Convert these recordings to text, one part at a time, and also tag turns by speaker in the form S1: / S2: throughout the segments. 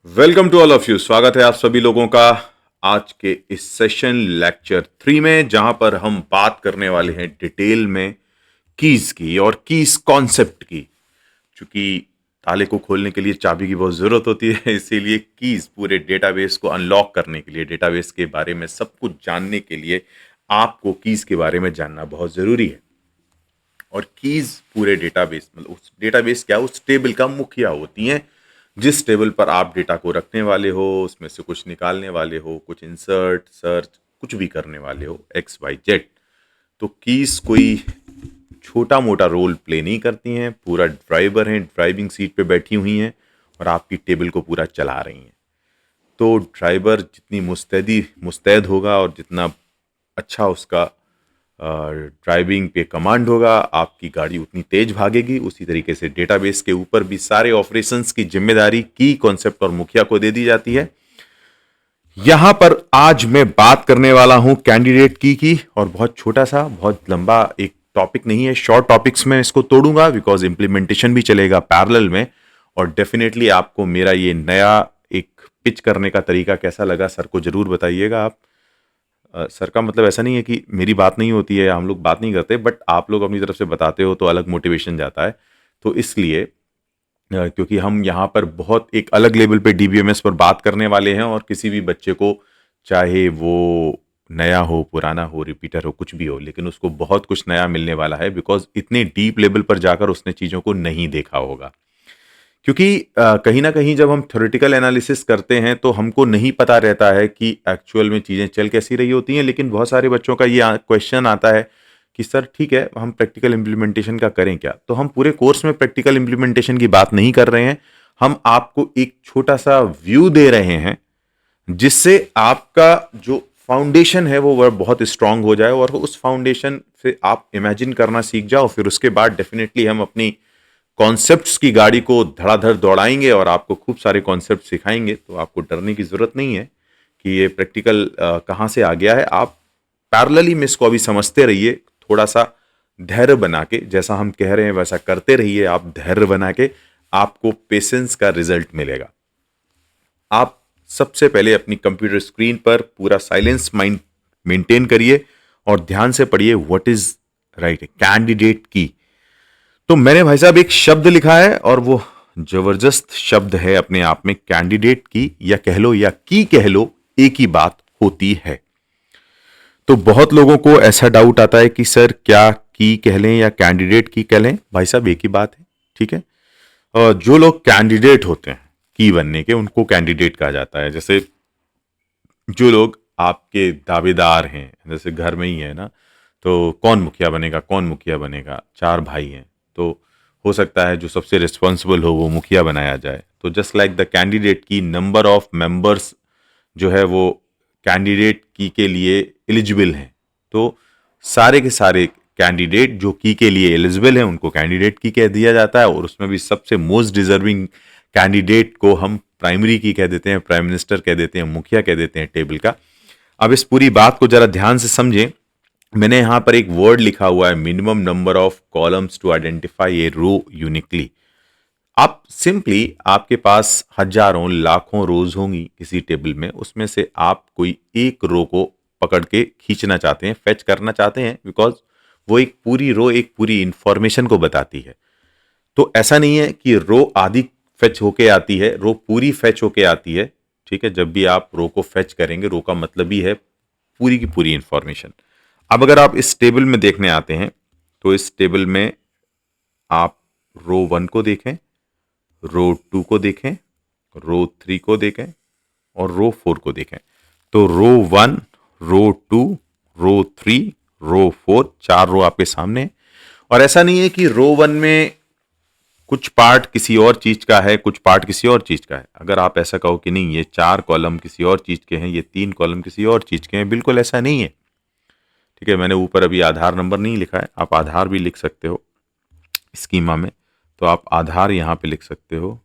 S1: Welcome to all of you. स्वागत है आप सभी लोगों का आज के इस सेशन लेक्चर 3 में, जहां पर हम बात करने वाले हैं डिटेल में कीज की और कीज कॉन्सेप्ट की। क्योंकि ताले को खोलने के लिए चाबी की बहुत जरूरत होती है, इसीलिए कीज पूरे डेटाबेस को अनलॉक करने के लिए, डेटाबेस के बारे में सब कुछ जानने के लिए आपको कीज के बारे में जानना बहुत जरूरी है। और कीज पूरे डेटाबेस, मतलब उस डेटाबेस क्या, उस टेबल का मुखिया होती हैं। जिस टेबल पर आप डेटा को रखने वाले हो, उसमें से कुछ निकालने वाले हो, कुछ इंसर्ट सर्च कुछ भी करने वाले हो, एक्स वाई जेड। तो कीज कोई छोटा मोटा रोल प्ले नहीं करती हैं, पूरा ड्राइवर हैं, ड्राइविंग सीट पे बैठी हुई हैं और आपकी टेबल को पूरा चला रही हैं। तो ड्राइवर जितनी मुस्तैद होगा और जितना अच्छा उसका ड्राइविंग पे कमांड होगा, आपकी गाड़ी उतनी तेज भागेगी। उसी तरीके से डेटाबेस के ऊपर भी सारे ऑपरेशंस की जिम्मेदारी की कॉन्सेप्ट और मुखिया को दे दी जाती है। यहां पर आज मैं बात करने वाला हूं कैंडिडेट की और बहुत छोटा सा, बहुत लंबा एक टॉपिक नहीं है, शॉर्ट टॉपिक्स में इसको तोड़ूंगा बिकॉज इंप्लीमेंटेशन भी चलेगा पैरेलल में। और डेफिनेटली आपको मेरा ये नया एक पिच करने का तरीका कैसा लगा, सर को जरूर बताइएगा आप। सर का मतलब ऐसा नहीं है कि मेरी बात नहीं होती है, हम लोग बात नहीं करते, बट आप लोग अपनी तरफ से बताते हो तो अलग मोटिवेशन जाता है। तो इसलिए क्योंकि हम यहाँ पर बहुत एक अलग लेवल पे डीबीएमएस पर बात करने वाले हैं, और किसी भी बच्चे को, चाहे वो नया हो, पुराना हो, रिपीटर हो, कुछ भी हो, लेकिन उसको बहुत कुछ नया मिलने वाला है बिकॉज इतने डीप लेवल पर जाकर उसने चीज़ों को नहीं देखा होगा। क्योंकि कहीं ना कहीं जब हम थ्योरेटिकल एनालिसिस करते हैं तो हमको नहीं पता रहता है कि एक्चुअल में चीज़ें चल कैसी रही होती हैं। लेकिन बहुत सारे बच्चों का ये क्वेश्चन आता है कि सर ठीक है, हम प्रैक्टिकल इम्प्लीमेंटेशन का करें क्या। तो हम पूरे कोर्स में प्रैक्टिकल इम्प्लीमेंटेशन की बात नहीं कर रहे हैं, हम आपको एक छोटा सा व्यू दे रहे हैं जिससे आपका जो फाउंडेशन है वो बहुत स्ट्रांग हो जाए और उस फाउंडेशन से आप इमेजिन करना सीख जाओ। फिर उसके बाद डेफिनेटली हम अपनी कॉन्सेप्ट्स की गाड़ी को धड़ाधड़ दौड़ाएंगे और आपको खूब सारे कॉन्सेप्ट सिखाएंगे। तो आपको डरने की जरूरत नहीं है कि ये प्रैक्टिकल कहाँ से आ गया है। आप पैरेलली में इसको अभी समझते रहिए, थोड़ा सा धैर्य बना के, जैसा हम कह रहे हैं वैसा करते रहिए। आप धैर्य बना के, आपको पेशेंस का रिजल्ट मिलेगा। आप सबसे पहले अपनी कंप्यूटर स्क्रीन पर पूरा साइलेंस माइंड मेंटेन करिए और ध्यान से पढ़िए व्हाट इज राइट कैंडिडेट की। तो मैंने भाई साहब एक शब्द लिखा है और वो जबरदस्त शब्द है अपने आप में। कैंडिडेट की या कह लो या की कह लो, एक ही बात होती है। तो बहुत लोगों को ऐसा डाउट आता है कि सर क्या की कह लें या कैंडिडेट की कह लें। भाई साहब एक ही बात है, ठीक है। और जो लोग कैंडिडेट होते हैं की बनने के, उनको कैंडिडेट कहा जाता है। जैसे जो लोग आपके दावेदार हैं, जैसे घर में ही है ना, तो कौन मुखिया बनेगा, कौन मुखिया बनेगा, 4 भाई हैं, तो हो सकता है जो सबसे रिस्पॉन्सिबल हो वो मुखिया बनाया जाए। तो जस्ट लाइक द कैंडिडेट की, नंबर ऑफ मेंबर्स जो है वो कैंडिडेट की के लिए एलिजिबल हैं। तो सारे के सारे कैंडिडेट जो की के लिए एलिजिबल हैं उनको कैंडिडेट की कह दिया जाता है। और उसमें भी सबसे मोस्ट डिजर्विंग कैंडिडेट को हम प्राइमरी की कह देते हैं, प्राइम मिनिस्टर कह देते हैं, मुखिया कह देते हैं टेबल का। अब इस पूरी बात को जरा ध्यान से समझें। मैंने यहां पर एक वर्ड लिखा हुआ है, minimum number of columns to identify a row uniquely. आप सिंपली, आपके पास हजारों लाखों रोज होंगी किसी टेबल में, उसमें से आप कोई एक रो को पकड़ के खींचना चाहते हैं, फेच करना चाहते हैं, बिकॉज वो एक पूरी रो एक पूरी इंफॉर्मेशन को बताती है। तो ऐसा नहीं है कि रो आधी फेच होके आती है, रो पूरी फेच होके आती है। ठीक है, जब भी आप रो को फेच करेंगे, रो का मतलब ही है पूरी की पूरी इंफॉर्मेशन। अब अगर आप इस टेबल में देखने आते हैं तो इस टेबल में आप रो 1 को देखें, रो 2 को देखें, रो 3 को देखें और रो 4 को देखें। तो रो 1, रो 2, रो 3, रो 4, 4 रो आपके सामने है। और ऐसा नहीं है कि रो 1 में कुछ पार्ट किसी और चीज का है, कुछ पार्ट किसी और चीज का है। अगर आप ऐसा कहो कि नहीं ये 4 कॉलम किसी और चीज के हैं, ये 3 कॉलम किसी और चीज के हैं, बिल्कुल ऐसा नहीं है। ठीक है, मैंने ऊपर अभी आधार नंबर नहीं लिखा है, आप आधार भी लिख सकते हो स्कीमा में। तो आप आधार यहाँ पे लिख सकते हो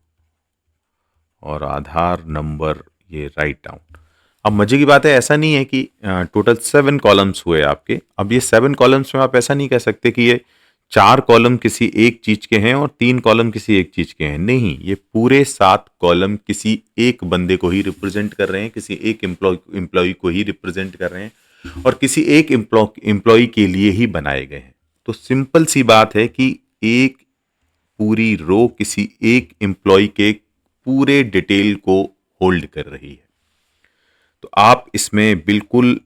S1: और आधार नंबर ये राइट डाउन। अब मजे की बात है, ऐसा नहीं है कि टोटल 7 कॉलम्स हुए आपके। अब ये 7 कॉलम्स में आप ऐसा नहीं कह सकते कि ये 4 कॉलम किसी एक चीज के हैं और 3 कॉलम किसी एक चीज के हैं। नहीं, ये पूरे 7 कॉलम किसी एक बंदे को ही रिप्रेजेंट कर रहे हैं, किसी एक एम्प्लॉय को ही रिप्रेजेंट कर रहे हैं और किसी एक एम्प्लॉय के लिए ही बनाए गए हैं। तो सिंपल सी बात है कि एक पूरी रो किसी एक एम्प्लॉय के पूरे डिटेल को होल्ड कर रही है। तो आप इसमें बिल्कुल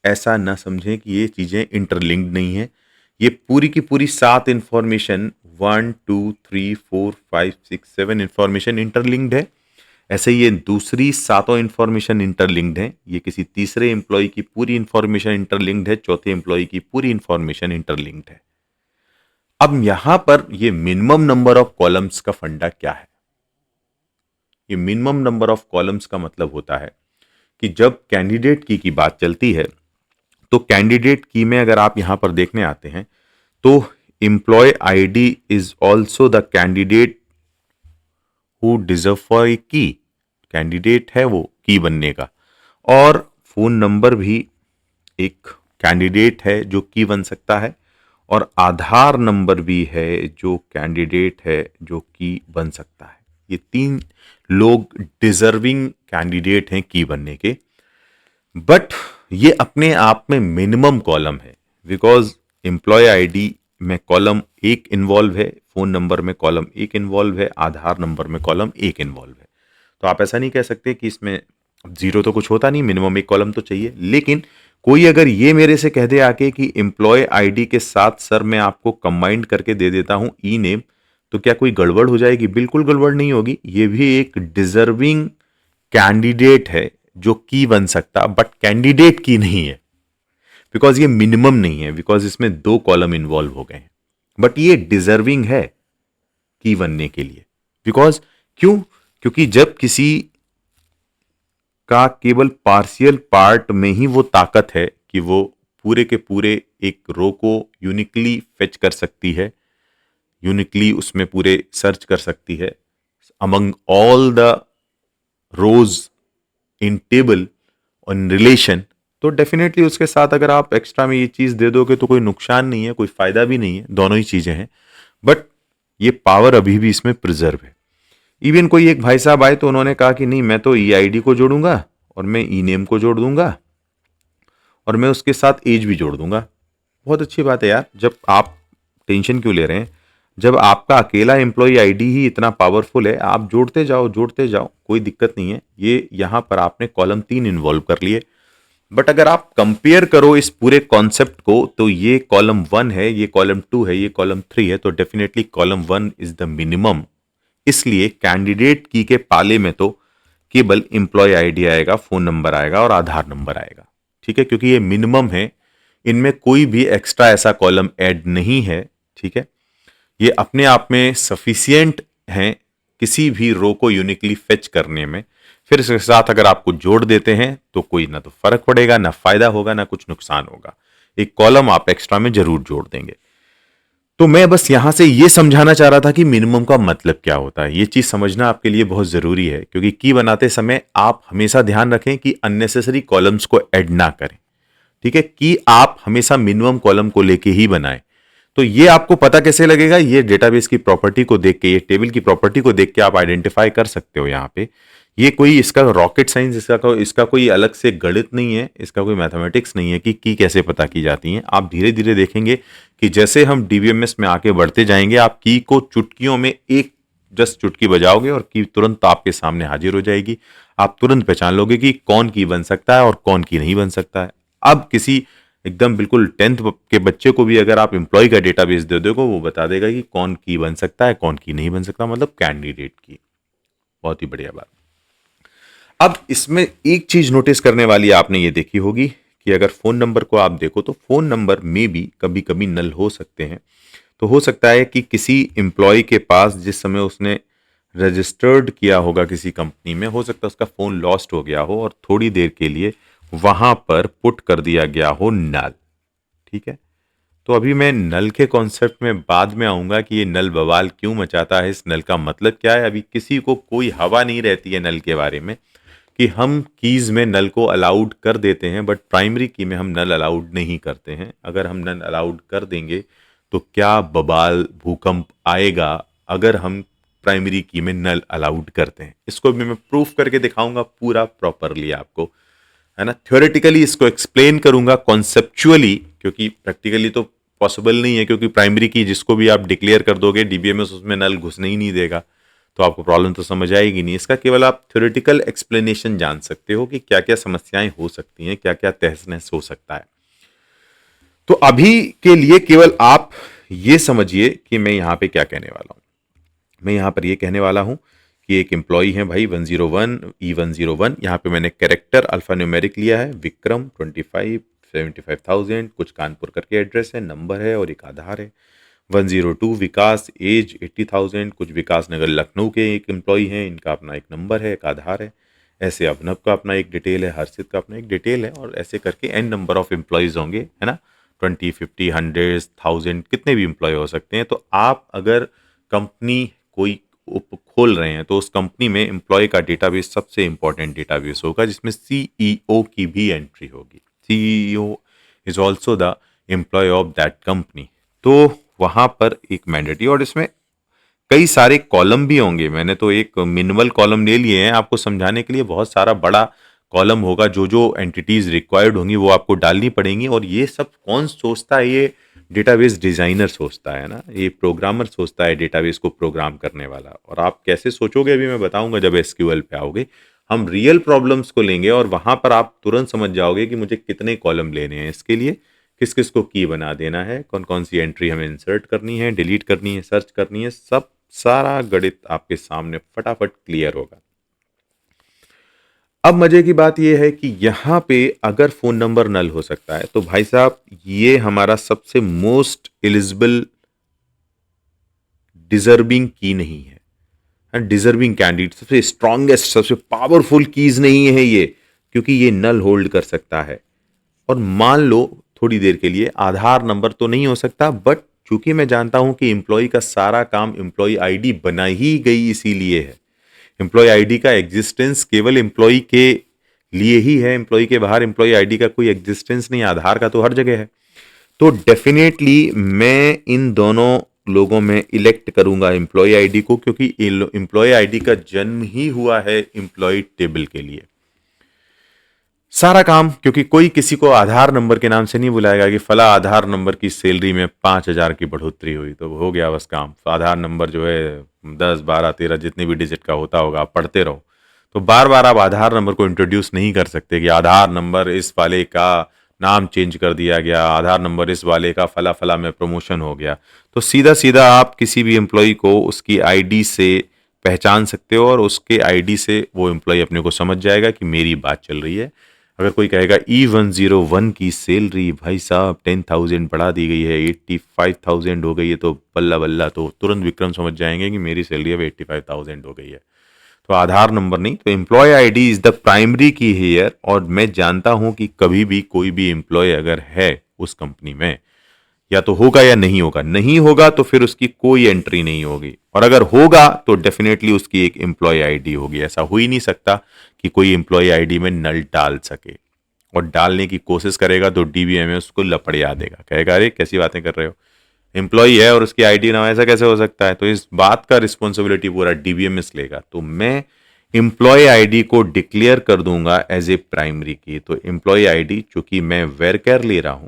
S1: ऐसा ना समझें कि ये चीजें इंटरलिंक्ड नहीं है। ये पूरी की पूरी 7 इंफॉर्मेशन 1 2 3 4 5 6 7 इंफॉर्मेशन इंटरलिंक्ड है। ऐसे ही ये दूसरी 7 इंफॉर्मेशन इंटरलिंक्ड है। ये किसी तीसरे एम्प्लॉय की पूरी इंफॉर्मेशन इंटरलिंक्ड है, चौथे एम्प्लॉय की पूरी इंफॉर्मेशन इंटरलिंक्ड है। अब यहां पर ये मिनिमम नंबर ऑफ कॉलम्स का फंडा क्या है? ये मिनिमम नंबर ऑफ कॉलम्स का मतलब होता है कि जब कैंडिडेट की बात चलती है तो कैंडिडेट की में अगर आप यहां पर देखने आते हैं तो employ ID is also the candidate who deserve for a key. Candidate है वो की बनने का, और फोन नंबर भी एक कैंडिडेट है जो की बन सकता है, और आधार नंबर भी है जो कैंडिडेट है जो की बन सकता है। ये 3 लोग डिजर्विंग कैंडिडेट हैं की बनने के। बट ये अपने आप में मिनिमम कॉलम है, बिकॉज एम्प्लॉय आईडी में कॉलम 1 इन्वॉल्व है, फोन नंबर में कॉलम 1 इन्वॉल्व है, आधार नंबर में कॉलम 1 इन्वॉल्व है। तो आप ऐसा नहीं कह सकते कि इसमें जीरो तो कुछ होता नहीं, मिनिमम 1 कॉलम तो चाहिए। लेकिन कोई अगर ये मेरे से कह दे आके कि एम्प्लॉय आईडी के साथ सर मैं आपको कंबाइंड करके दे देता हूं ई नेम, तो क्या कोई गड़बड़ हो जाएगी? बिल्कुल गड़बड़ नहीं होगी। ये भी एक डिजर्विंग कैंडिडेट है जो की बन सकता, बट कैंडिडेट की नहीं है, बिकॉज ये मिनिमम नहीं है, बिकॉज इसमें 2 कॉलम इन्वॉल्व हो गए हैं। बट ये डिजर्विंग है की बनने के लिए। बिकॉज क्यों? क्योंकि जब किसी का केवल पार्शियल पार्ट में ही वो ताकत है कि वो पूरे के पूरे एक रो को यूनिकली फेच कर सकती है, यूनिकली उसमें पूरे सर्च कर सकती है among all the rows in table in relation, तो डेफिनेटली उसके साथ अगर आप एक्स्ट्रा में ये चीज दे दोगे तो कोई नुकसान नहीं है, कोई फायदा भी नहीं है, दोनों ही चीजें हैं। बट ये पावर अभी भी इसमें प्रिजर्व है। इवन कोई एक भाई साहब आए तो उन्होंने कहा कि नहीं मैं तो ई आईडी को जोड़ूंगा और मैं ई नेम को जोड़ दूंगा और मैं उसके साथ एज भी जोड़ दूंगा। बहुत अच्छी बात है यार, जब आप टेंशन क्यों ले रहे हैं? जब आपका अकेला एम्प्लॉय आईडी ही इतना पावरफुल है, आप जोड़ते जाओ, कोई दिक्कत नहीं है। ये यहां पर आपने कॉलम 3 इन्वॉल्व कर लिए। बट अगर आप कंपेयर करो इस पूरे कॉन्सेप्ट को, तो ये कॉलम 1 है, ये कॉलम 2 है, ये कॉलम 3 है, तो definitely column 1 is the minimum. इसलिए कैंडिडेट की के पाले में तो केवल एम्प्लॉय आईडी आएगा, फोन नंबर आएगा और आधार नंबर आएगा। ठीक है, क्योंकि ये मिनिमम है, इनमें कोई भी एक्स्ट्रा ऐसा कॉलम ऐड नहीं है। ठीक है, ये अपने आप में सफिशियंट हैं किसी भी रो को यूनिकली फेच करने में। फिर इसके साथ अगर आपको जोड़ देते हैं तो कोई ना तो फर्क पड़ेगा, ना फायदा होगा, ना कुछ नुकसान होगा। एक कॉलम आप एक्स्ट्रा में जरूर जोड़ देंगे। तो मैं बस यहां से ये समझाना चाह रहा था कि मिनिमम का मतलब क्या होता है। ये चीज समझना आपके लिए बहुत जरूरी है, क्योंकि की बनाते समय आप हमेशा ध्यान रखें कि अननेसेसरी कॉलम्स को ऐड ना करें। ठीक है, कि आप हमेशा मिनिमम कॉलम को लेके ही बनाएं। तो ये आपको पता कैसे लगेगा? ये डेटाबेस की प्रॉपर्टी को देख के, ये टेबल की प्रॉपर्टी को देख के आप आइडेंटिफाई कर सकते हो। यहाँ पे ये कोई इसका रॉकेट साइंस, इसका कोई अलग से गणित नहीं है, इसका कोई मैथमेटिक्स नहीं है कि की कैसे पता की जाती है। आप धीरे धीरे देखेंगे कि जैसे हम डीबीएमएस में आगे बढ़ते जाएंगे, आप की को चुटकियों में एक जस्ट चुटकी बजाओगे और की तुरंत आपके सामने हाजिर हो जाएगी। आप तुरंत पहचान लोगे कि कौन की बन सकता है और कौन की नहीं बन सकता है। अब किसी एकदम बिल्कुल 10th के बच्चे को भी अगर आप एम्प्लॉय का डेटाबेस दे दोगे, वो बता देगा कि कौन की बन सकता है, कौन की नहीं बन सकता, मतलब कैंडिडेट की। बहुत ही बढ़िया बात। अब इसमें एक चीज नोटिस करने वाली आपने ये देखी होगी कि अगर फोन नंबर को आप देखो तो फोन नंबर में भी कभी कभी नल हो सकते हैं। तो हो सकता है कि किसी एम्प्लॉय के पास जिस समय उसने रजिस्टर्ड किया होगा किसी कंपनी में, हो सकता है उसका फोन लॉस्ट हो गया हो और थोड़ी देर के लिए वहां पर पुट कर दिया गया हो नल। ठीक है, तो अभी मैं नल के कॉन्सेप्ट में बाद में आऊंगा कि ये नल बवाल क्यों मचाता है, इस नल का मतलब क्या है। अभी किसी को कोई हवा नहीं रहती है नल के बारे में कि हम कीज में नल को अलाउड कर देते हैं, बट प्राइमरी की में हम नल अलाउड नहीं करते हैं। अगर हम नल अलाउड कर देंगे तो क्या बवाल भूकंप आएगा अगर हम प्राइमरी की में नल अलाउड करते हैं। इसको भी मैं प्रूफ करके दिखाऊंगा पूरा प्रॉपरली आपको, है ना। थ्योरेटिकली इसको एक्सप्लेन करूंगा, कॉन्सेप्चुअली, क्योंकि प्रैक्टिकली तो पॉसिबल नहीं है, क्योंकि प्राइमरी की जिसको भी आप डिक्लेयर कर दोगे डीबीएमएस उसमें नल घुसने ही नहीं देगा, तो आपको प्रॉब्लम तो समझ आएगी नहीं। इसका केवल आप थ्योरेटिकल एक्सप्लेनेशन जान सकते हो कि क्या क्या समस्याएं हो सकती हैं, क्या क्या तहस नहस हो सकता है। तो अभी के लिए केवल आप ये समझिए कि मैं यहां पे क्या कहने वाला हूं। मैं यहां पर ये कहने वाला हूं कि एक एम्प्लॉय है भाई 101 E101, यहाँ पे मैंने कैरेक्टर अल्फा न्यूमेरिक लिया है, विक्रम 25 75,000, कुछ कानपुर करके एड्रेस है, नंबर है और एक आधार है। 102 विकास, एज 80,000, कुछ विकास नगर लखनऊ के एक एम्प्लॉय हैं, इनका अपना एक नंबर है, एक आधार है। ऐसे अभिनव का अपना एक डिटेल है, हर्षित का अपना एक डिटेल है, और ऐसे करके एन नंबर ऑफ एम्प्लॉयज होंगे, है ना। 20 50 100 1000 कितने भी एम्प्लॉय हो सकते हैं। तो आप अगर कंपनी कोई खोल रहे हैं तो उस कंपनी में एम्प्लॉय का डेटाबेस सबसे इंपॉर्टेंट डेटाबेस होगा, जिसमें सीईओ की भी एंट्री होगी। CEO is also the employ of that company. तो वहां पर एक मैंडेटरी, और इसमें कई सारे कॉलम भी होंगे। मैंने तो एक मिनिमल कॉलम ले लिए हैं आपको समझाने के लिए, बहुत सारा बड़ा कॉलम होगा, जो जो एंटिटीज रिक्वायर्ड होंगी वो आपको डालनी पड़ेंगी। और ये सब कौन सोचता है? ये डेटाबेस डिजाइनर सोचता है ना, ये प्रोग्रामर सोचता है डेटाबेस को प्रोग्राम करने वाला। और आप कैसे सोचोगे अभी मैं बताऊंगा जब एसक्यूएल पे आओगे। हम रियल प्रॉब्लम्स को लेंगे और वहां पर आप तुरंत समझ जाओगे कि मुझे कितने कॉलम लेने हैं, इसके लिए किस किस को की बना देना है, कौन कौन सी एंट्री हमें इंसर्ट करनी है, डिलीट करनी है, सर्च करनी है, सब सारा गणित आपके सामने फटाफट क्लियर होगा। अब मजे की बात यह है कि यहां पे अगर फोन नंबर नल हो सकता है तो भाई साहब ये हमारा सबसे मोस्ट एलिजिबल डिजर्विंग की नहीं है, डिजर्विंग कैंडिडेट, सबसे स्ट्रॉन्गेस्ट सबसे पावरफुल कीज नहीं है ये, क्योंकि ये नल होल्ड कर सकता है। और मान लो थोड़ी देर के लिए आधार नंबर तो नहीं हो सकता, बट चूंकि मैं जानता हूं कि एम्प्लॉय का सारा काम एम्प्लॉय आईडी बना ही गई इसीलिए है। एम्प्लॉय आईडी का एग्जिस्टेंस केवल एम्प्लॉय के लिए ही है, एम्प्लॉय के बाहर एम्प्लॉय आईडी का कोई एग्जिस्टेंस नहीं, आधार का तो हर जगह है। तो डेफिनेटली मैं इन दोनों लोगों में इलेक्ट करूंगा एम्प्लॉय आईडी को, क्योंकि एम्प्लॉय आईडी का जन्म ही हुआ है एम्प्लॉय टेबल के लिए। सारा काम, क्योंकि कोई किसी को आधार नंबर के नाम से नहीं बुलाएगा कि फला आधार नंबर की सैलरी में 5,000 की बढ़ोतरी हुई, तो हो गया बस काम। तो आधार नंबर जो है 10 12 13 जितने भी डिजिट का होता होगा आप पढ़ते रहो। तो बार बार आप आधार नंबर को इंट्रोड्यूस नहीं कर सकते कि आधार नंबर इस वाले का नाम चेंज कर दिया गया, आधार नंबर इस वाले का फला फला में प्रमोशन हो गया। तो सीधा सीधा आप किसी भी एम्प्लॉय को उसकी आईडी से पहचान सकते हो, और उसके आईडी से वो एम्प्लॉय अपने को समझ जाएगा कि मेरी बात चल रही है। अगर कोई कहेगा E101 की सैलरी भाई साहब 10,000 बढ़ा दी गई है, 85,000 हो गई है, तो बल्ला बल्ला, तो तुरंत विक्रम समझ जाएंगे कि मेरी सैलरी अब 85,000 हो गई है। तो आधार नंबर नहीं, तो employ ID is the primary key here. और मैं जानता हूं कि कभी भी कोई भी एम्प्लॉय अगर है उस कंपनी में, या तो होगा या नहीं होगा, नहीं होगा तो फिर उसकी कोई एंट्री नहीं होगी, और अगर होगा तो डेफिनेटली उसकी एक एम्प्लॉय आईडी होगी। ऐसा हो ही नहीं सकता कि कोई एम्प्लॉय आईडी में नल डाल सके, और डालने की कोशिश करेगा तो डीबीएमएस उसको लपड़िया देगा, कहेगा अरे कैसी बातें कर रहे हो, एम्प्लॉय है और उसकी आईडी ना, ऐसा कैसे हो सकता है। तो इस बात का रिस्पॉन्सिबिलिटी पूरा डीबीएमएस लेगा। तो मैं एम्प्लॉय आईडी को डिक्लेयर कर दूंगा एज ए प्राइमरी की। तो एम्प्लॉय आईडी चूंकि मैं वेरकेयर ले रहा हूं,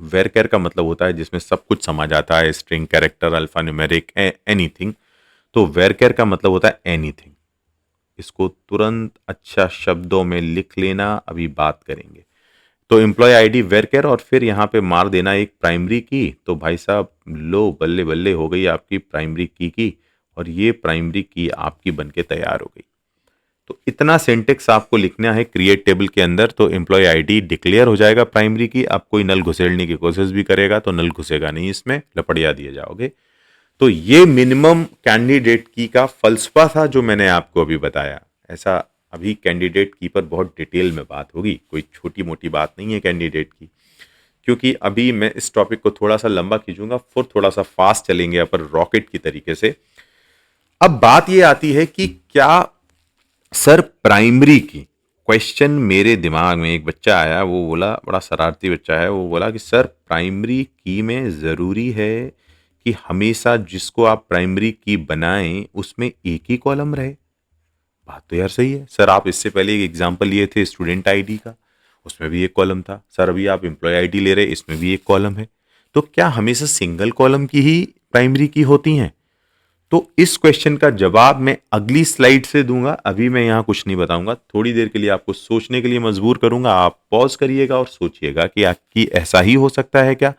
S1: वेरकेयर का मतलब होता है जिसमें सब कुछ समा जाता है, string, character, alpha numeric, anything. तो वेरकेयर का मतलब होता है एनीथिंग। इसको तुरंत अच्छा शब्दों में लिख लेना, अभी बात करेंगे। तो एम्प्लॉय आईडी वेरकेयर, और फिर यहाँ पे मार देना एक प्राइमरी की। तो भाई साहब लो बल्ले बल्ले हो गई आपकी प्राइमरी की, और ये प्राइमरी की आपकी बनके तैयार हो गई। तो इतना सिंटेक्स आपको लिखना है क्रिएट टेबल के अंदर, तो एम्प्लॉय आईडी डिक्लेयर हो जाएगा प्राइमरी की। आप कोई नल घुसेड़ने की कोशिश भी करेगा तो नल घुसेगा नहीं, इसमें लपड़िया दिए जाओगे। तो ये मिनिमम कैंडिडेट की का फलसफा था जो मैंने आपको अभी बताया। ऐसा अभी कैंडिडेट की पर बहुत डिटेल में बात होगी, कोई छोटी मोटी बात नहीं है कैंडिडेट की, क्योंकि अभी मैं इस टॉपिक को थोड़ा सा लंबा खींचूंगा, फिर थोड़ा सा फास्ट चलेंगे अपन रॉकेट की तरीके से। अब बात ये आती है कि क्या सर प्राइमरी की क्वेश्चन मेरे दिमाग में एक बच्चा आया, वो बोला, बड़ा शरारती बच्चा है, वो बोला कि सर प्राइमरी की में ज़रूरी है कि हमेशा जिसको आप प्राइमरी की बनाएं उसमें एक ही कॉलम रहे। बात तो यार सही है सर, आप इससे पहले एक एग्जांपल लिए थे स्टूडेंट आईडी का, उसमें भी एक कॉलम था। सर अभी आप एम्प्लॉय आईडी ले रहे, इसमें भी एक कॉलम है। तो क्या हमेशा सिंगल कॉलम की ही प्राइमरी की होती हैं? तो इस क्वेश्चन का जवाब मैं अगली स्लाइड से दूंगा, अभी मैं यहां कुछ नहीं बताऊंगा। थोड़ी देर के लिए आपको सोचने के लिए मजबूर करूंगा, आप पॉज करिएगा और सोचिएगा कि आपकी ऐसा ही हो सकता है क्या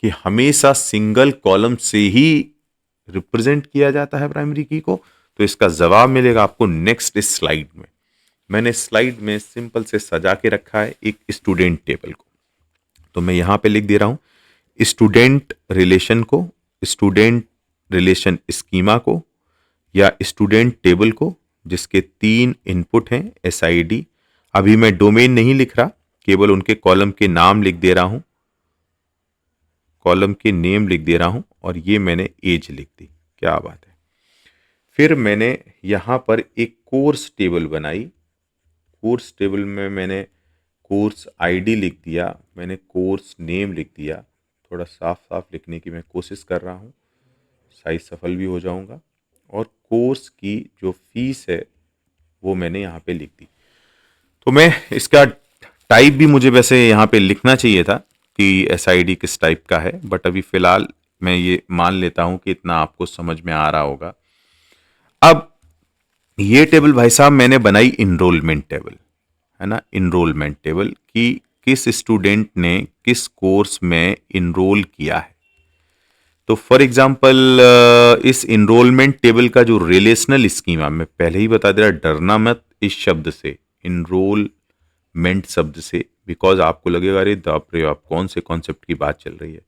S1: कि हमेशा सिंगल कॉलम से ही रिप्रेजेंट किया जाता है प्राइमरी की को। तो इसका जवाब मिलेगा आपको नेक्स्ट स्लाइड में। मैंने स्लाइड में सिंपल से सजा के रखा है एक स्टूडेंट टेबल को, तो मैं यहां पे लिख दे रहा हूं स्टूडेंट रिलेशन को, स्टूडेंट रिलेशन स्कीमा को, या स्टूडेंट टेबल को, जिसके 3 इनपुट हैं एसआईडी। अभी मैं डोमेन नहीं लिख रहा, केवल उनके कॉलम के नाम लिख दे रहा हूं, कॉलम के नेम लिख दे रहा हूं, और ये मैंने एज लिख दी। क्या बात है। फिर मैंने यहां पर एक कोर्स टेबल बनाई। कोर्स टेबल में मैंने कोर्स आईडी लिख दिया, मैंने कोर्स नेम लिख दिया। थोड़ा साफ साफ लिखने की मैं कोशिश कर रहा हूँ, शायद सफल भी हो जाऊंगा। और कोर्स की जो फीस है वो मैंने यहाँ पे लिख दी। तो मैं इसका टाइप भी मुझे वैसे यहाँ पे लिखना चाहिए था कि एसआईडी किस टाइप का है, बट अभी फिलहाल मैं ये मान लेता हूँ कि इतना आपको समझ में आ रहा होगा। अब ये टेबल भाई साहब मैंने बनाई इनरोलमेंट टेबल, है ना, इनरोलमेंट टेबल कि किस स्टूडेंट ने किस कोर्स में इनरोल किया है। तो फॉर एग्जांपल इस इनरोलमेंट टेबल का जो रिलेशनल स्कीमा, मैं पहले ही बता दे रहा, डरना मत इस शब्द से, इनरोलमेंट शब्द से, बिकॉज आपको लगेगा अरे बाप रे आप कौन से कॉन्सेप्ट की बात चल रही है।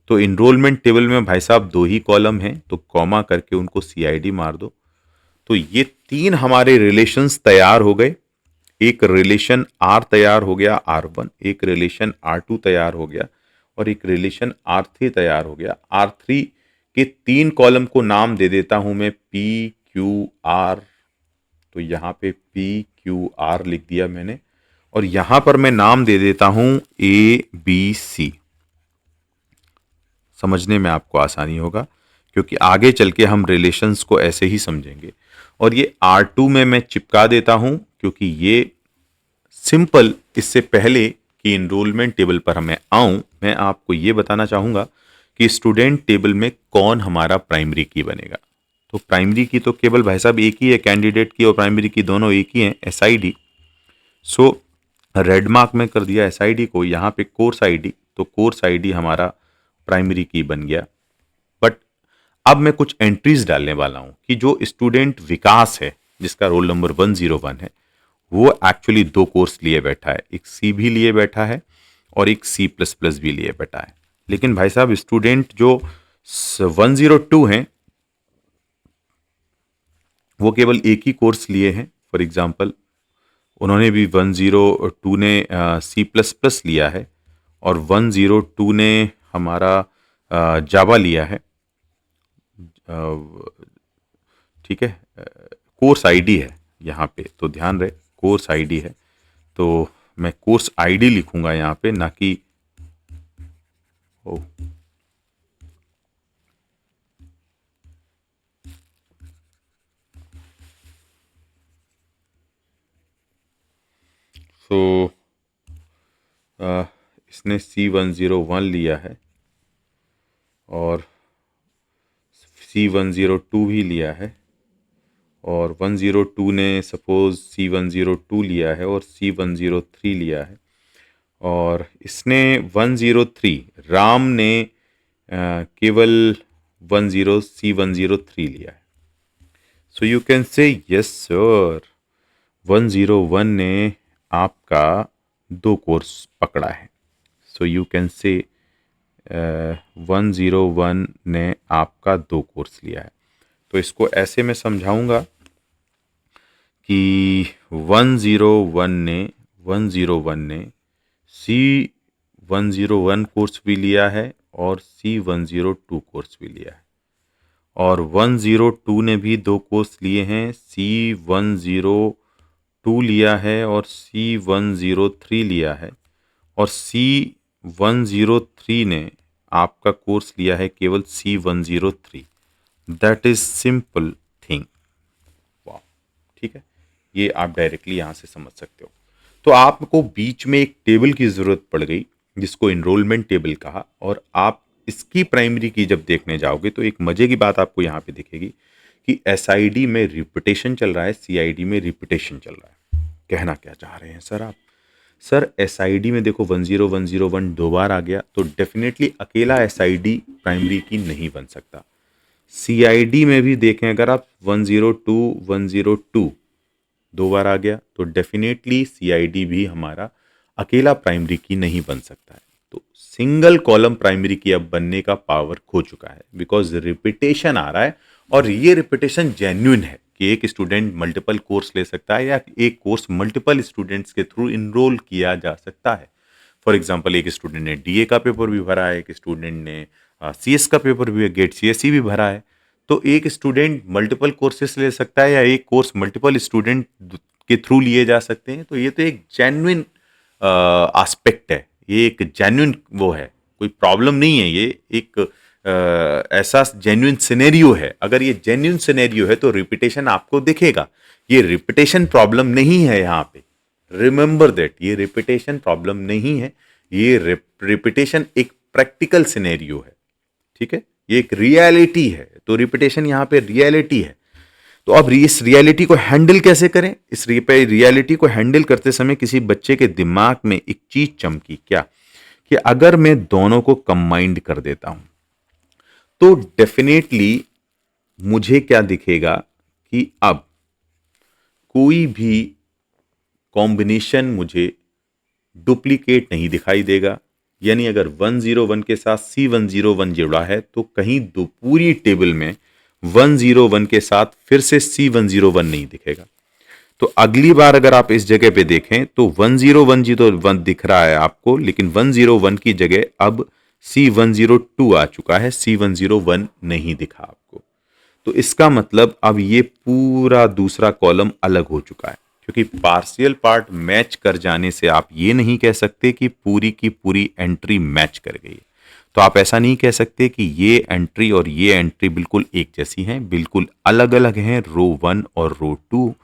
S1: तो इनरोलमेंट टेबल में भाई साहब 2 ही कॉलम हैं, तो कॉमा करके उनको सीआईडी मार दो। तो ये 3 हमारे रिलेशंस तैयार हो गए। एक रिलेशन आर तैयार हो गया R1, एक रिलेशन R2 तैयार हो गया, और एक रिलेशन R3 तैयार हो गया। R3 के 3 कॉलम को नाम दे देता हूं मैं PQR। तो यहां पे PQR लिख दिया मैंने, और यहां पर मैं नाम दे देता हूं ABC। समझने में आपको आसानी होगा क्योंकि आगे चल के हम रिलेशंस को ऐसे ही समझेंगे। और ये R2 में मैं चिपका देता हूं क्योंकि ये सिंपल, इससे पहले कि इनरोलमेंट टेबल पर मैं आऊं, मैं आपको ये बताना चाहूंगा कि स्टूडेंट टेबल में कौन हमारा प्राइमरी की बनेगा। तो प्राइमरी की तो केवल भाई साहब एक ही है, कैंडिडेट की और प्राइमरी की दोनों एक ही हैं, एसआईडी। सो रेड मार्क में कर दिया एसआईडी को, यहाँ पे कोर्स आईडी, तो कोर्स आईडी हमारा प्राइमरी की बन गया। बट अब मैं कुछ एंट्रीज डालने वाला हूं कि जो स्टूडेंट विकास है, जिसका रोल नंबर 101 है, वो एक्चुअली 2 कोर्स लिए बैठा है, एक सी भी लिए बैठा है और एक C++ भी लिए बैठा है। लेकिन भाई साहब स्टूडेंट जो 102 हैं वो केवल एक ही कोर्स लिए हैं। फॉर एग्जांपल उन्होंने भी 102 ने C++ लिया है, और 102 ने हमारा जावा लिया है। ठीक है, कोर्स आईडी है यहाँ पे, तो ध्यान रहे कोर्स आईडी है, तो मैं कोर्स आईडी लिखूंगा यहाँ पे, ना कि तो इसने C101 लिया है और C102 भी लिया है, और 102 ने सपोज C102 लिया है और C103 लिया है, और इसने 103 राम ने केवल 10 C103 लिया है। सो you can say yes sir 101 ने आपका 2 कोर्स पकड़ा है। सो यू कैन से 101 ने आपका 2 कोर्स लिया है। तो इसको ऐसे मैं समझाऊंगा कि 101 ने C101 कोर्स भी लिया है और C102 कोर्स भी लिया है, और 102 ने भी 2 कोर्स लिए हैं, C102 2 लिया है और C103 लिया है, और C103 ने आपका कोर्स लिया है केवल C103, that is simple thing. वाह, ठीक है, ये आप डायरेक्टली यहाँ से समझ सकते हो। तो आपको बीच में एक टेबल की ज़रूरत पड़ गई जिसको इनरोलमेंट टेबल कहा, और आप इसकी प्राइमरी की जब देखने जाओगे तो एक मजे की बात आपको यहाँ पे दिखेगी कि एसआईडी में रिपीटेशन चल रहा है, सीआईडी में रिपीटेशन चल रहा है। कहना क्या चाह रहे हैं सर आप? सर एसआईडी में देखो 10101 दो बार आ गया तो डेफिनेटली अकेला एसआईडी प्राइमरी की नहीं बन सकता। सीआईडी में भी देखें अगर आप 102 दो बार आ गया तो डेफिनेटली सीआईडी भी हमारा अकेला प्राइमरी की नहीं बन सकता है। तो सिंगल कॉलम प्राइमरी की अब बनने का पावर खो चुका है बिकॉज रिपीटेशन आ रहा है, और ये रिपीटेशन जेन्युइन है कि एक स्टूडेंट मल्टीपल कोर्स ले सकता है या एक कोर्स मल्टीपल स्टूडेंट्स के थ्रू इनरोल किया जा सकता है। फॉर एग्जाम्पल एक स्टूडेंट ने डीए का पेपर भी भरा है, एक स्टूडेंट ने सीएस का पेपर भी, गेट सीएससी भी भरा है। तो एक स्टूडेंट मल्टीपल कोर्सेस ले सकता है या एक कोर्स मल्टीपल स्टूडेंट के थ्रू लिए जा सकते हैं। तो ये तो एक जेन्युइन एस्पेक्ट है, ये एक जेन्युइन वो है, कोई प्रॉब्लम नहीं है, ये एक ऐसा जेन्युइन सिनेरियो है। अगर ये जेन्युइन सिनेरियो है तो रिपीटेशन आपको दिखेगा, ये रिपीटेशन प्रॉब्लम नहीं है यहाँ पे। रिमेंबर दैट, ये रिपीटेशन प्रॉब्लम नहीं है, ये रिपीटेशन एक प्रैक्टिकल सिनेरियो है, ठीक है, ये एक रियलिटी है। तो रिपीटेशन यहाँ पे रियलिटी है। तो अब इस रियलिटी को हैंडल कैसे करें? इस रियलिटी को हैंडल करते समय किसी बच्चे के दिमाग में एक चीज चमकी, क्या कि अगर मैं दोनों को कंबाइंड कर देता हूं तो डेफिनेटली मुझे क्या दिखेगा कि अब कोई भी कॉम्बिनेशन मुझे डुप्लीकेट नहीं दिखाई देगा। यानी अगर 101 के साथ C101 जुड़ा है तो कहीं दो पूरी टेबल में 101 के साथ फिर से C101 नहीं दिखेगा। तो अगली बार अगर आप इस जगह पे देखें तो 101 जी तो 1 दिख रहा है आपको, लेकिन 101 की जगह अब C102 आ चुका है, C101 नहीं दिखा आपको। तो इसका मतलब अब ये पूरा दूसरा कॉलम अलग हो चुका है, क्योंकि पार्शियल पार्ट मैच कर जाने से आप ये नहीं कह सकते कि पूरी की पूरी एंट्री मैच कर गई। तो आप ऐसा नहीं कह सकते कि ये एंट्री और ये एंट्री बिल्कुल एक जैसी हैं, बिल्कुल अलग अलग हैं। रो 1 और रो 2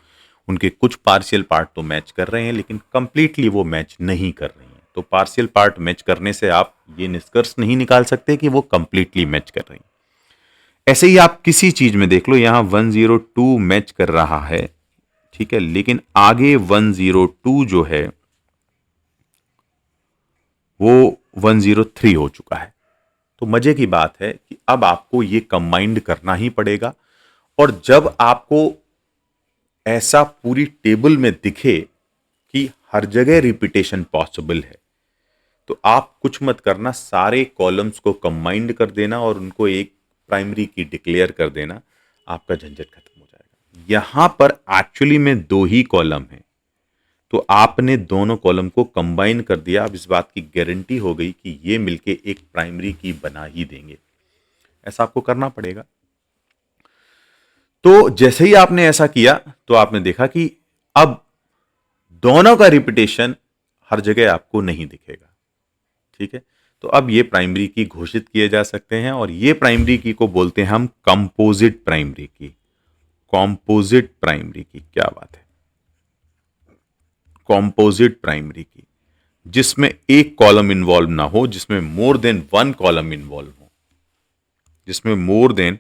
S1: उनके कुछ पार्शियल पार्ट तो मैच कर रहे हैं लेकिन कंप्लीटली वो मैच नहीं कर रही हैं। तो पार्शियल पार्ट मैच करने से आप ये निष्कर्ष नहीं निकाल सकते कि वो कंप्लीटली मैच कर रही हैं। ऐसे ही आप किसी चीज में देख लो, यहां 102 मैच कर रहा है, ठीक है, लेकिन आगे 102 जो है वो 103 हो चुका है। तो मजे की बात है कि अब आपको ये कंबाइंड करना ही पड़ेगा, और जब आपको ऐसा पूरी टेबल में दिखे कि हर जगह रिपीटेशन पॉसिबल है तो आप कुछ मत करना, सारे कॉलम्स को कंबाइंड कर देना और उनको एक प्राइमरी की डिक्लेयर कर देना, आपका झंझट खत्म हो जाएगा। यहां पर एक्चुअली में दो ही कॉलम है तो आपने दोनों कॉलम को कंबाइन कर दिया। अब इस बात की गारंटी हो गई कि ये मिलके एक प्राइमरी की बना ही देंगे। ऐसा आपको करना पड़ेगा। तो जैसे ही आपने ऐसा किया तो आपने देखा कि अब दोनों का रिपीटेशन हर जगह आपको नहीं दिखेगा, ठीक है। तो अब ये प्राइमरी की घोषित किए जा सकते हैं, और ये प्राइमरी की को बोलते हैं हम कंपोजिट प्राइमरी की। कंपोजिट प्राइमरी की, क्या बात है, कंपोजिट प्राइमरी की, जिसमें एक कॉलम इन्वॉल्व ना हो, जिसमें more than one column involve हो, जिसमें more than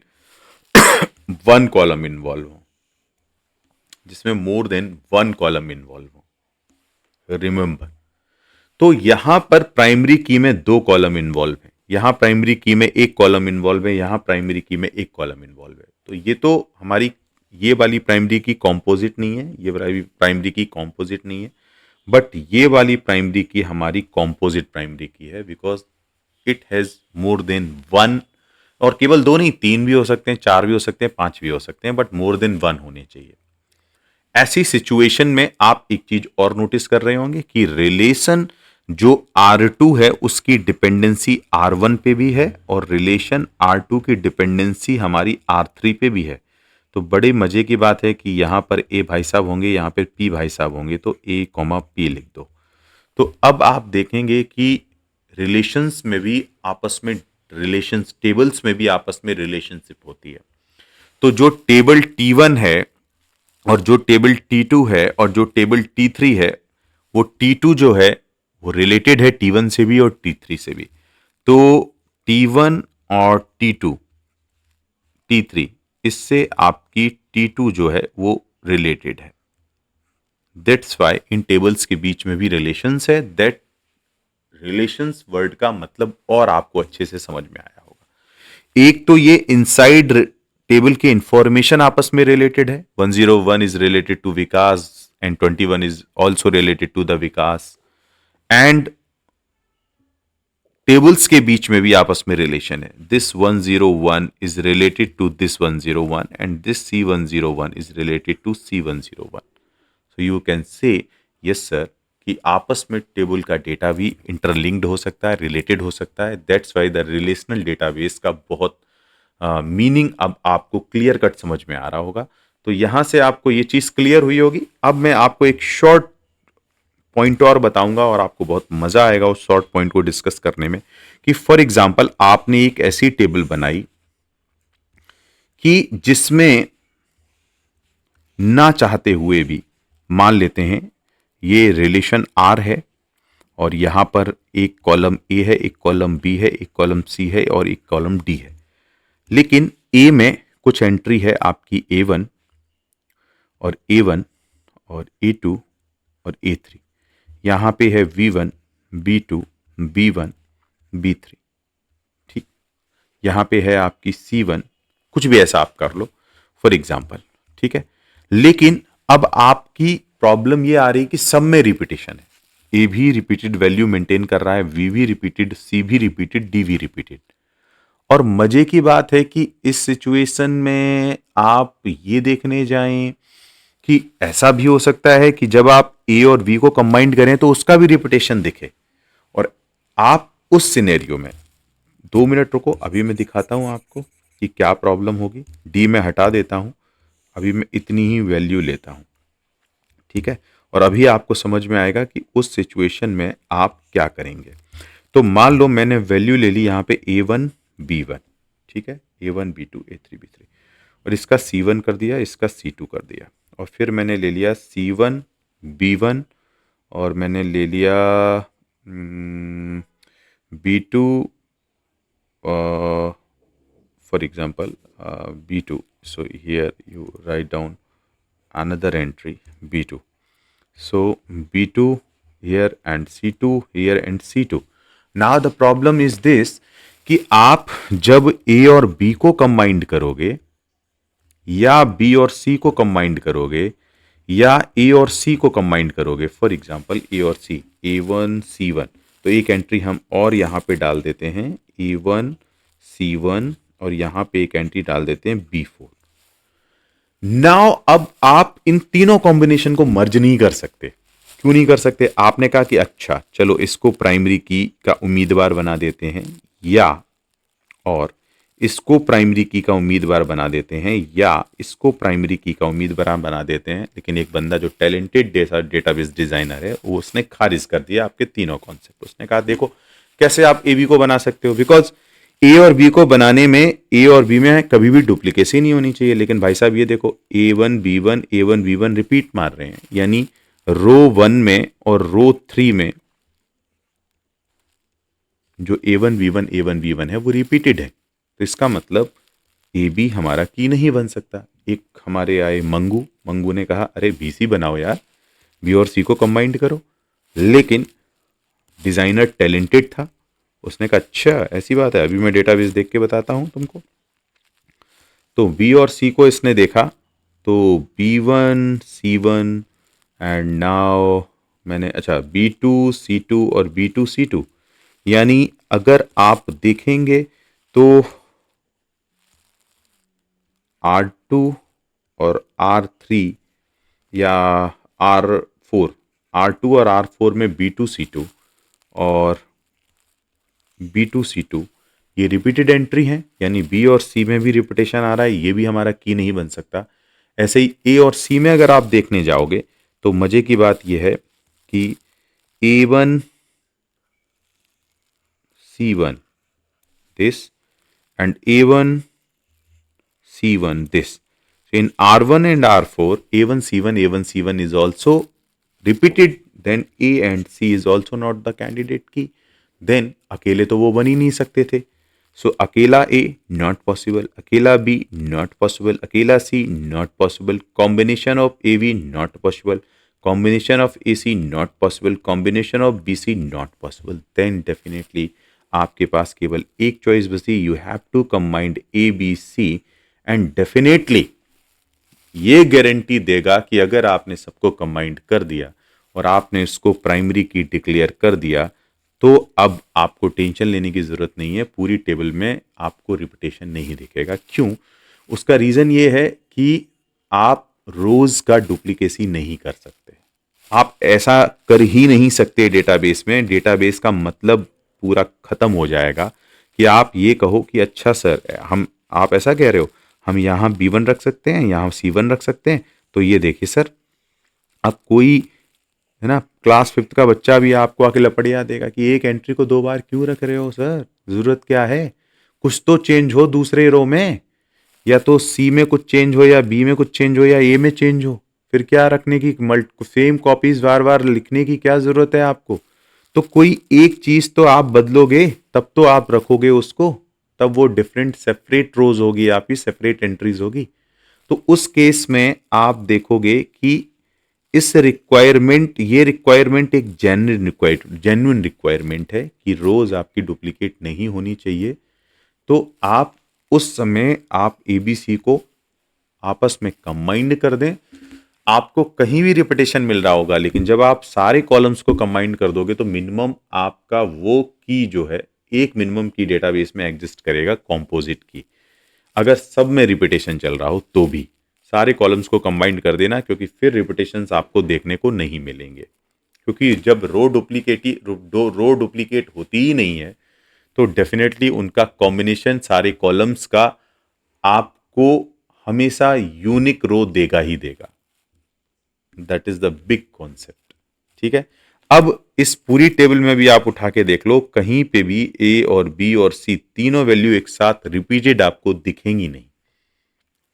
S1: one column involve हो, जिसमें more than one column involve हो। रिमेंबर, तो यहां पर प्राइमरी की में दो कॉलम इन्वॉल्व है, यहां प्राइमरी की में एक कॉलम इन्वॉल्व है, यहां प्राइमरी की में एक कॉलम इन्वॉल्व है। तो ये तो हमारी ये वाली प्राइमरी की कॉम्पोजिट नहीं है, ये वाली प्राइमरी की कॉम्पोजिट नहीं है, बट ये वाली प्राइमरी की हमारी कॉम्पोजिट प्राइमरी की है, because it has more than one, और केवल दो नहीं, तीन भी हो सकते हैं, चार भी हो सकते हैं, पांच भी हो सकते हैं, बट मोर देन वन होने चाहिए। ऐसी सिचुएशन में आप एक चीज और नोटिस कर रहे होंगे कि रिलेशन जो R2 है उसकी डिपेंडेंसी R1 पे भी है, और रिलेशन R2 की डिपेंडेंसी हमारी R3 पे भी है। तो बड़े मजे की बात है कि यहाँ पर ए भाई साहब होंगे, यहाँ पर पी भाई साहब होंगे, तो ए कॉमा पी लिख दो। तो अब आप देखेंगे कि रिलेशंस में भी आपस में रिलेशंस टेबल्स में भी आपस में रिलेशनशिप होती है। तो जो टेबल T1 है और जो टेबल T2 है और जो टेबल T3 है, वो T2 जो है वो रिलेटेड है T1 से भी और T3 से भी। तो T1 और T2 T3 इससे आपकी T2 जो है वो रिलेटेड है। दैट्स वाई इन टेबल्स के बीच में भी रिलेशंस है। दैट रिलेशंस वर्ड का मतलब और आपको अच्छे से समझ में आया होगा। एक तो ये इनसाइड टेबल के इंफॉर्मेशन आपस में रिलेटेड है। 101 is related to Vikas and 21 is also related to the Vikas. And tables के बीच में भी आपस में रिलेशन है। This 101 is related to this 101 and this C101 is related to C101। So you can say yes sir कि आपस में टेबल का डेटा भी इंटरलिंक्ड हो सकता है, रिलेटेड हो सकता है। That's why the relational database का बहुत मीनिंग अब आपको क्लियर कट समझ में आ रहा होगा। तो यहां से आपको ये चीज क्लियर हुई होगी। अब मैं आपको एक शॉर्ट पॉइंट और बताऊंगा और आपको बहुत मजा आएगा उस शॉर्ट पॉइंट को डिस्कस करने में कि फॉर एग्जांपल आपने एक ऐसी टेबल बनाई कि जिसमें ना चाहते हुए भी मान लेते हैं ये रिलेशन आर है और यहां पर एक कॉलम ए है, एक कॉलम बी है, एक कॉलम सी है और एक कॉलम डी है। लेकिन ए में कुछ एंट्री है आपकी A1 और A1 और A2 और A3। यहां पे है V1 B2 B1 B3। ठीक, यहां पे है आपकी C1, कुछ भी ऐसा आप कर लो फॉर एग्जाम्पल। ठीक है, लेकिन अब आपकी प्रॉब्लम ये आ रही है कि सब में रिपीटेशन है। ए भी रिपीटेड वैल्यू मेंटेन कर रहा है, वी भी रिपीटेड, सी भी रिपीटेड, डी भी रिपीटेड। और मजे की बात है कि इस सिचुएशन में आप ये देखने जाएं कि ऐसा भी हो सकता है कि जब आप ए और बी को कंबाइंड करें तो उसका भी रिपीटेशन दिखे। और आप उस सिनेरियो में 2 मिनट रुको, अभी मैं दिखाता हूं आपको कि क्या प्रॉब्लम होगी। डी में हटा देता हूं, अभी मैं इतनी ही वैल्यू लेता हूं। ठीक है, और अभी आपको समझ में आएगा कि उस सिचुएशन में आप क्या करेंगे। तो मान लो मैंने वैल्यू ले ली यहाँ पे A1 B1। ठीक है, A1 B2 A3 B3 और इसका C1 कर दिया, इसका C2 कर दिया। और फिर मैंने ले लिया C1 B1 और मैंने ले लिया B2 for example B2. So here you write down another entry B2. So B2 here and C2 here and C2. Now the problem is this कि आप जब A और B को कंबाइंड करोगे या B और C को कंबाइंड करोगे या A और C को कंबाइंड करोगे, फॉर एग्जांपल A और C A1 C1, तो एक एंट्री हम और यहाँ पे डाल देते हैं A1 C1 और यहाँ पे एक एंट्री डाल देते हैं B4। नाउ अब आप इन तीनों कॉम्बिनेशन को मर्ज नहीं कर सकते। क्यों नहीं कर सकते? आपने कहा कि अच्छा चलो इसको प्राइमरी की का उम्मीदवार बना देते हैं या और इसको प्राइमरी की का उम्मीदवार बना देते हैं या इसको प्राइमरी की का उम्मीदवार बना देते हैं। लेकिन एक बंदा जो टैलेंटेड डेटाबेस डिजाइनर है वो उसने खारिज कर दिया आपके तीनों कॉन्सेप्ट। उसने कहा देखो कैसे आप ए बी को बना सकते हो, बिकॉज ए और बी को बनाने में ए और बी में कभी भी डुप्लीकेसी नहीं होनी चाहिए। लेकिन भाई साहब ये देखो A1 B1 A1 B1 repeat मार रहे हैं, यानी रो 1 में और रो 3 में जो A1 B1 A1 B1 है वो रिपीटेड है। तो इसका मतलब ए बी हमारा की नहीं बन सकता। एक हमारे आए मंगू, मंगू ने कहा अरे BC बनाओ यार, बी और सी को कंबाइंड करो। लेकिन डिजाइनर टैलेंटेड था, उसने कहा अच्छा ऐसी बात है, अभी मैं डेटाबेस देख के बताता हूं तुमको। तो बी और सी को इसने देखा तो B1 C1 एंड नाउ मैंने अच्छा B2 C2 और B2 C2, यानी अगर आप देखेंगे तो R2 और R3 या R4, R2 और R4 में B2 C2 और B2 C2 ये रिपीटेड एंट्री है, यानी बी और सी में भी रिपीटेशन आ रहा है, ये भी हमारा की नहीं बन सकता। ऐसे ही ए और सी में अगर आप देखने जाओगे तो मजे की बात यह है कि A1 C1 this and A1 C1 this. So in R1 and R4, A1 C1 is also repeated, then A and C is also not the candidate key. Then अकेले तो वो बन ही नहीं सकते थे। सो अकेला A not possible, अकेला B not possible, अकेला C not possible, combination of AB not possible, combination of AC not possible, combination of BC not possible. Then definitely आपके पास केवल एक चॉइस बची, you have to combined A B C and definitely ये guarantee देगा कि अगर आपने सबको कंबाइंड कर दिया और आपने इसको प्राइमरी की डिक्लेयर कर दिया तो अब आपको टेंशन लेने की जरूरत नहीं है, पूरी टेबल में आपको रिपीटेशन नहीं दिखेगा। क्यों? उसका रीजन ये है कि आप रोज का डुप्लीकेसी नहीं कर सकते, आप ऐसा कर ही नहीं सकते डेटाबेस में। डेटाबेस का मतलब पूरा खत्म हो जाएगा कि आप ये कहो कि अच्छा सर आप ऐसा कह रहे हो हम यहाँ B1 रख सकते हैं, यहाँ C1 रख सकते हैं। तो ये देखिए सर, अब कोई है ना क्लास 5th का बच्चा भी आपको आके लपड़िया देगा कि एक एंट्री को 2 बार क्यों रख रहे हो सर, जरूरत क्या है? कुछ तो चेंज हो दूसरे रो में, या तो सी में कुछ चेंज हो या बी में कुछ चेंज हो या ए में चेंज हो, फिर क्या रखने की सेम कॉपीज बार बार लिखने की क्या जरूरत है आपको? तो कोई एक चीज तो आप बदलोगे तब तो आप रखोगे उसको, तब वो डिफरेंट सेपरेट रोज होगी, आपकी सेपरेट एंट्रीज होगी। तो उस केस में आप देखोगे कि इस ये रिक्वायरमेंट एक जेन्युइन रिक्वायरमेंट है कि रोज आपकी डुप्लीकेट नहीं होनी चाहिए। तो आप उस समय आप एबीसी को आपस में कंबाइंड कर दें, आपको कहीं भी रिपीटेशन मिल रहा होगा, लेकिन जब आप सारे कॉलम्स को कंबाइंड कर दोगे तो मिनिमम आपका वो की जो है एक मिनिमम की डेटाबेस में एग्जिस्ट करेगा, कॉम्पोजिट की। अगर सब में रिपीटेशन चल रहा हो तो भी सारे कॉलम्स को कंबाइंड कर देना, क्योंकि फिर रिपीटेशंस आपको देखने को नहीं मिलेंगे। क्योंकि जब रो डुप्लीकेट होती ही नहीं है तो डेफिनेटली उनका कॉम्बिनेशन सारे कॉलम्स का आपको हमेशा यूनिक रो देगा ही देगा। That is the big concept. ठीक है, अब इस पूरी टेबल में भी आप उठा के देख लो, कहीं पे भी ए और बी और सी तीनों वैल्यू एक साथ रिपीटेड आपको दिखेंगी नहीं।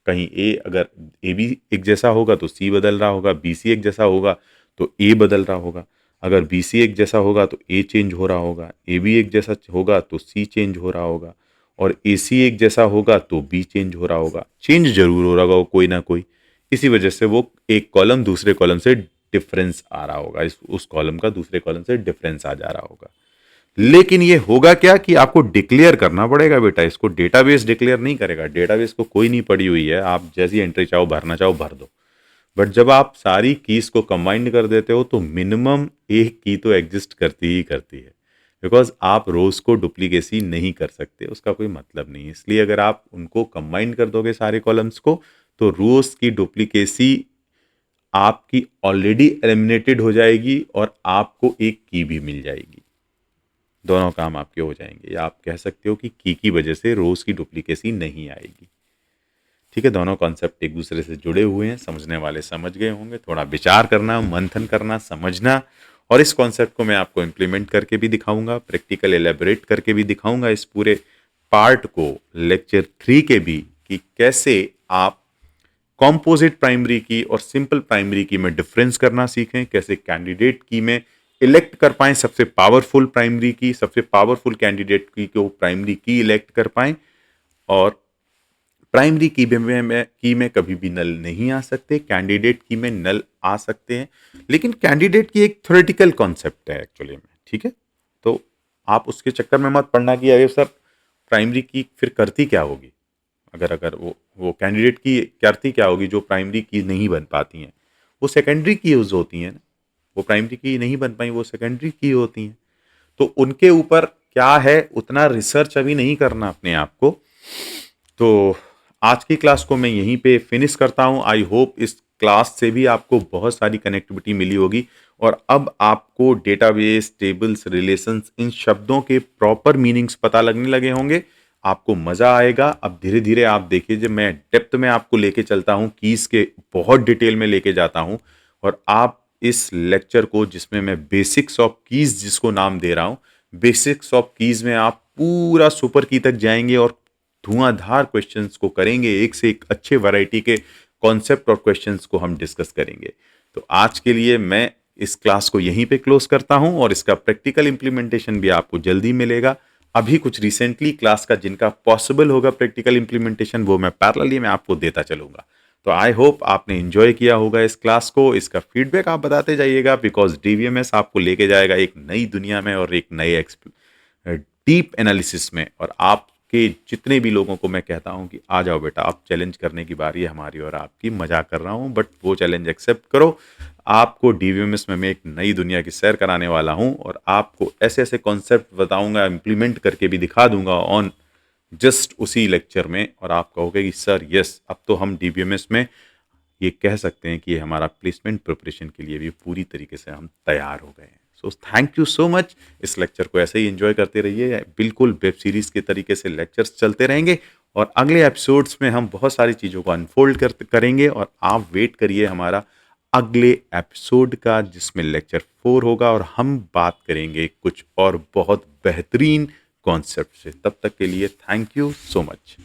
S1: कहीं ए अगर ए बी एक जैसा होगा तो सी बदल रहा होगा, बी सी एक जैसा होगा तो ए बदल रहा होगा, अगर बी सी एक जैसा होगा तो ए चेंज हो रहा होगा, ए बी एक जैसा होगा तो सी चेंज हो रहा होगा, और ए सी एक जैसा होगा तो बी चेंज हो रहा होगा। चेंज जरूर हो रहा होगा कोई ना कोई, इसी वजह से वो एक कॉलम दूसरे कॉलम से डिफरेंस आ रहा होगा, उस कॉलम का दूसरे कॉलम से डिफरेंस आ जा रहा होगा। लेकिन ये होगा क्या कि आपको डिक्लेयर करना पड़ेगा बेटा, इसको डेटाबेस डिक्लेयर नहीं करेगा। डेटाबेस को कोई नहीं पड़ी हुई है, आप जैसी एंट्री चाहो भरना चाहो भर दो। बट जब आप सारी कीज को कंबाइंड कर देते हो तो मिनिमम एक की तो एग्जिस्ट करती ही करती है, बिकॉज आप रोज को डुप्लीकेसी नहीं कर सकते, उसका कोई मतलब नहीं है। इसलिए अगर आप उनको कंबाइंड कर दोगे सारे कॉलम्स को तो रोज की डुप्लीकेसी आपकी ऑलरेडी एलिमिनेटेड हो जाएगी और आपको एक की भी मिल जाएगी। दोनों काम आपके हो जाएंगे, या आप कह सकते हो कि की वजह से रोज की डुप्लीकेसी नहीं आएगी। ठीक है, दोनों कॉन्सेप्ट एक दूसरे से जुड़े हुए हैं, समझने वाले समझ गए होंगे। थोड़ा विचार करना, मंथन करना, समझना, और इस कॉन्सेप्ट को मैं आपको इम्प्लीमेंट करके भी दिखाऊंगा, प्रैक्टिकल एलेबोरेट करके भी दिखाऊंगा इस पूरे पार्ट को लेक्चर 3 के भी, कि कैसे आप कॉम्पोजिट प्राइमरी की और सिंपल प्राइमरी की में डिफरेंस करना सीखें, कैसे कैंडिडेट की में इलेक्ट कर पाएं सबसे पावरफुल प्राइमरी की, सबसे पावरफुल कैंडिडेट की को प्राइमरी की इलेक्ट कर पाएं, और प्राइमरी की में कभी भी नल नहीं आ सकते, कैंडिडेट की में नल आ सकते हैं, लेकिन कैंडिडेट की एक थ्योरेटिकल कॉन्सेप्ट है एक्चुअली में। ठीक है, तो आप उसके चक्कर में मत पड़ना कि अरे सर प्राइमरी की फिर करती क्या होगी, अगर वो कैंडिडेट की करती क्या होगी, जो प्राइमरी की नहीं बन पाती हैं वो सेकेंडरी की यूज होती हैं ना, वो प्राइमरी की नहीं बन पाई वो सेकेंडरी की होती हैं। तो उनके ऊपर क्या है उतना रिसर्च अभी नहीं करना अपने आप को। तो आज की क्लास को मैं यहीं पे फिनिश करता हूं। आई होप इस क्लास से भी आपको बहुत सारी कनेक्टिविटी मिली होगी और अब आपको डेटाबेस, टेबल्स, रिलेशंस इन शब्दों के प्रॉपर मीनिंग्स पता लगने लगे होंगे। आपको मज़ा आएगा। अब धीरे-धीरे आप देखिए जब मैं डेप्थ में आपको लेके चलता हूँ, कीज़ के बहुत डिटेल में लेके जाता हूँ और आप इस लेक्चर को जिसमें मैं बेसिक्स ऑफ कीज़ जिसको नाम दे रहा हूँ, बेसिक्स ऑफ कीज़ में आप पूरा सुपर की तक जाएँगे और धुआंधार क्वेश्चंस को करेंगे। एक से एक अच्छे वैरायटी के कॉन्सेप्ट और क्वेश्चंस को हम डिस्कस करेंगे। तो आज के लिए मैं इस क्लास को यहीं पे क्लोज करता हूं और इसका प्रैक्टिकल इंप्लीमेंटेशन भी आपको जल्दी मिलेगा। अभी कुछ रिसेंटली क्लास का जिनका पॉसिबल होगा प्रैक्टिकल इंप्लीमेंटेशन वो मैं पैरेलली में आपको देता चलूंगा। तो आई होप आपने एंजॉय किया होगा इस क्लास को। इसका फीडबैक आप बताते जाइएगा बिकॉज डीवीएमएस आपको लेके जाएगा एक नई दुनिया में और एक नए डीप एनालिसिस में। और आपके जितने भी लोगों को मैं कहता हूं कि आ जाओ बेटा, आप चैलेंज करने की बारी है हमारी और आपकी। मजाक कर रहा हूं बट वो चैलेंज एक्सेप्ट करो। आपको डीवीएमएस में मैं एक नई दुनिया की सैर कराने वाला हूं और आपको ऐसे ऐसे कॉन्सेप्ट बताऊंगा, इंप्लीमेंट करके भी दिखा दूंगा ऑन जस्ट उसी लेक्चर में। और आप कहोगे कि सर यस, अब तो हम डीबीएमएस में ये कह सकते हैं कि हमारा प्लेसमेंट प्रिपरेशन के लिए भी पूरी तरीके से हम तैयार हो गए हैं। So thank you so much. इस लेक्चर को ऐसे ही एंजॉय करते रहिए। बिल्कुल वेब सीरीज के तरीके से लेक्चर्स चलते रहेंगे और अगले एपिसोड्स में हम बहुत सारी चीज़ों को अनफोल्ड करेंगे और आप वेट करिए हमारा अगले एपिसोड का जिसमें लेक्चर 4 होगा और हम बात करेंगे कुछ और बहुत बेहतरीन कॉन्सेप्ट से। तब तक के लिए थैंक यू सो मच।